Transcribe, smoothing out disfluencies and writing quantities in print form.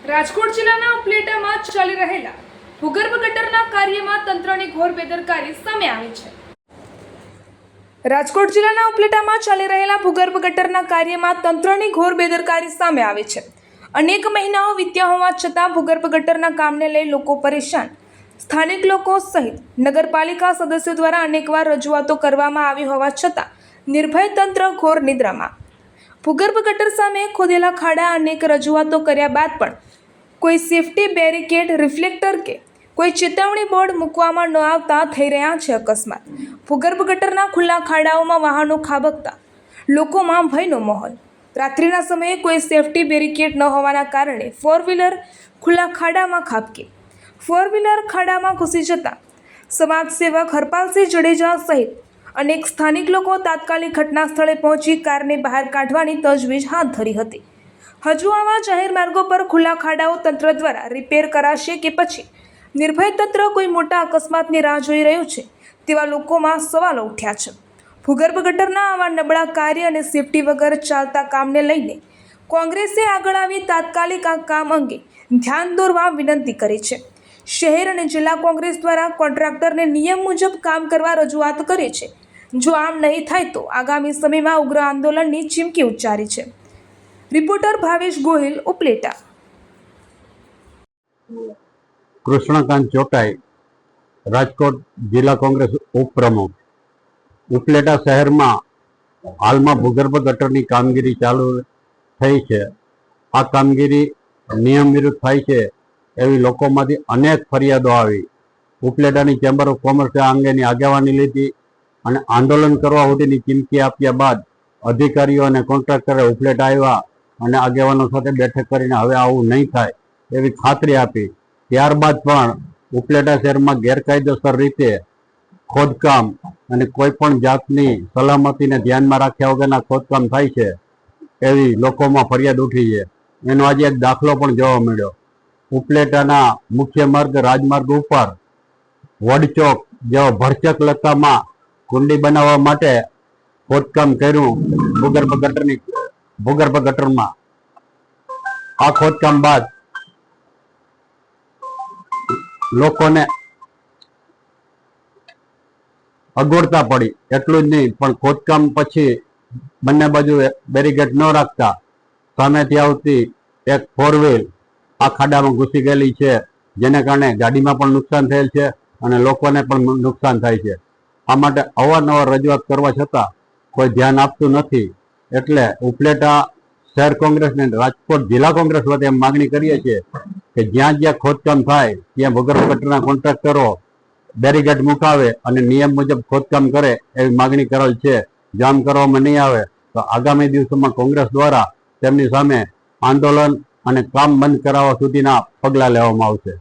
રાજકોટ જિલ્લાના ઉપલેટામાં ચાલી રહેલા ભૂગર્ભ ગટરના કાર્યમાં તંત્રની ઘોર બેદરકારી સામે આવી છે। રાજકોટ જિલ્લાના ઉપલેટામાં ચાલી રહેલા ભૂગર્ભ ગટરના કાર્યમાં તંત્રની ઘોર બેદરકારી સામે આવી છે। અનેક મહિનાઓ વીત્યા હોવા છતાં ભૂગર્ભ ગટરના કામને લઈ લોકો પરેશાન। સ્થાનિક લોકો સહિત નગરપાલિકા સદસ્યો દ્વારા અનેકવાર રજૂઆતો કરવામાં આવી હોવા છતાં નિર્ભય તંત્ર ઘોર નિદ્રામાં। ભૂગર્ભ ગટર સામે ખોદેલા ખાડા અનેક રજૂઆતો કર્યા બાદ પણ કોઈ સેફટી બેરિકેડ, રિફ્લેક્ટર કે કોઈ ચેતવણી બોર્ડ મૂકવામાં ન આવતા થઈ રહ્યા છે અકસ્માત। ભૂગર્ભ ગટરના ખુલ્લા ખાડાઓમાં વાહનો ખાબકતા લોકોમાં ભયનો માહોલ। રાત્રિના સમયે કોઈ સેફટી બેરિકેડ ન હોવાના કારણે ફોર વ્હીલર ખુલ્લા ખાડામાં ખાબકી। ફોર વ્હીલર ખાડામાં ઘૂસી જતા સમાજસેવક હરપાલસિંહ જડેજા સહિત અનેક સ્થાનિક લોકો તાત્કાલિક ઘટના સ્થળે પહોંચી કારને બહાર કાઢવાની તજવીજ હાથ ધરી હતી। હજુ આવા જાહેર માર્ગો પર ખુલ્લા ખાડાઓ તંત્ર દ્વારા રિપેર કરાશે કે પછી નિર્ભય તંત્ર કોઈ મોટા અકસ્માતની રાહ જોઈ રહ્યું છે તેવા લોકોમાં સવાલો ઉઠ્યા છે। ભૂગર્ભ ગટરના આવા નબળા કાર્ય અને સેફટી વગર ચાલતા કામને લઈને કોંગ્રેસે આગળ આવી તાત્કાલિક આ કામ અંગે ધ્યાન દોરવા વિનંતી કરી છે। શહેર અને જિલ્લા કોંગ્રેસ દ્વારા કોન્ટ્રાક્ટરને નિયમ મુજબ કામ કરવા રજૂઆત કરી છે। જો આમ નહીં થાય તો આગામી સમયમાં ઉગ્ર આંદોલનની ચીમકી ઉચ્ચારી છે। રિપોર્ટર ભાવેશ ગોહિલ, ઉપલેટા। કૃષ્ણકાંત ચોટાઈ, રાજકોટ જિલ્લા કોંગ્રેસ ઉપપ્રમુખ। ઉપલેટા શહેરમાં હાલમાં ભૂગર્ભ ગટરની કામગીરી ચાલુ થઈ છે। આ કામગીરી નિયમ વિરુદ્ધ થાય છે એવી લોકોમાંથી અનેક ફરિયાદો આવી। ઉપલેટાની ચેમ્બર ઓફ કોમર્સે આ અંગેની આગેવાની લીધી અને આંદોલન કરવા સુધીની ચીમકી આપ્યા બાદ અધિકારીઓ અને કોન્ટ્રાક્ટરે ઉપલેટા આવ્યા અને આગેવાનો સાથે બેઠક કરીને હવે આવું નહીં થાય એવી ખાતરી આપી। ત્યારબાદ પણ ઉપલેટા શહેરમાં ગેરકાયદેસર રીતે ખોદકામ અને કોઈ પણ જાતની સલામતીને ધ્યાનમાં રાખ્યા વગરના ખોદકામ થાય છે એવી લોકોમાં ફરિયાદ ઉઠી છે। એનો આજે એક દાખલો પણ જોવા મળ્યો। ઉપલેટાના મુખ્ય માર્ગ રાજમાર્ગ ઉપર વડચોક જેવા ભરચક લતામાં કુંડી બનાવવા માટે ખોદકામ કર્યું ભૂગર્ભ ગટરમાં। આ ખોદકામ બાદ લોકોને અગવડતા પડી। એટલું જ નહીં પણ ખોદકામ પછી બંને બાજુ બેરીકેડ ન રાખતા સામેથી આવતી એક ફોર વ્હીલ આ ખાડામાં ઘૂસી ગયેલી છે, જેને કારણે ગાડીમાં પણ નુકસાન થયેલ છે અને લોકોને પણ નુકસાન થાય છે। આ માટે અવારનવાર રજૂઆત કરવા છતાં કોઈ ધ્યાન આપતું નથી। એટલે ઉપલેટા શહેર કોંગ્રેસ અને રાજકોટ જિલ્લા કોંગ્રેસ વતી એમ માગણી કરીએ છીએ કે જ્યાં જ્યાં ખોદકામ થાય ત્યાં ભૂગર્ભ ગટરના કોન્ટ્રાક્ટરો બેરીકેડ મુકાવે અને નિયમ મુજબ ખોદકામ કરે એવી માગણી કરેલ છે। જો આમ કરવામાં નહીં આવે તો આગામી દિવસોમાં કોંગ્રેસ દ્વારા તેમની સામે આંદોલન અને કામ બંધ કરાવવા સુધીના પગલાં લેવામાં આવશે।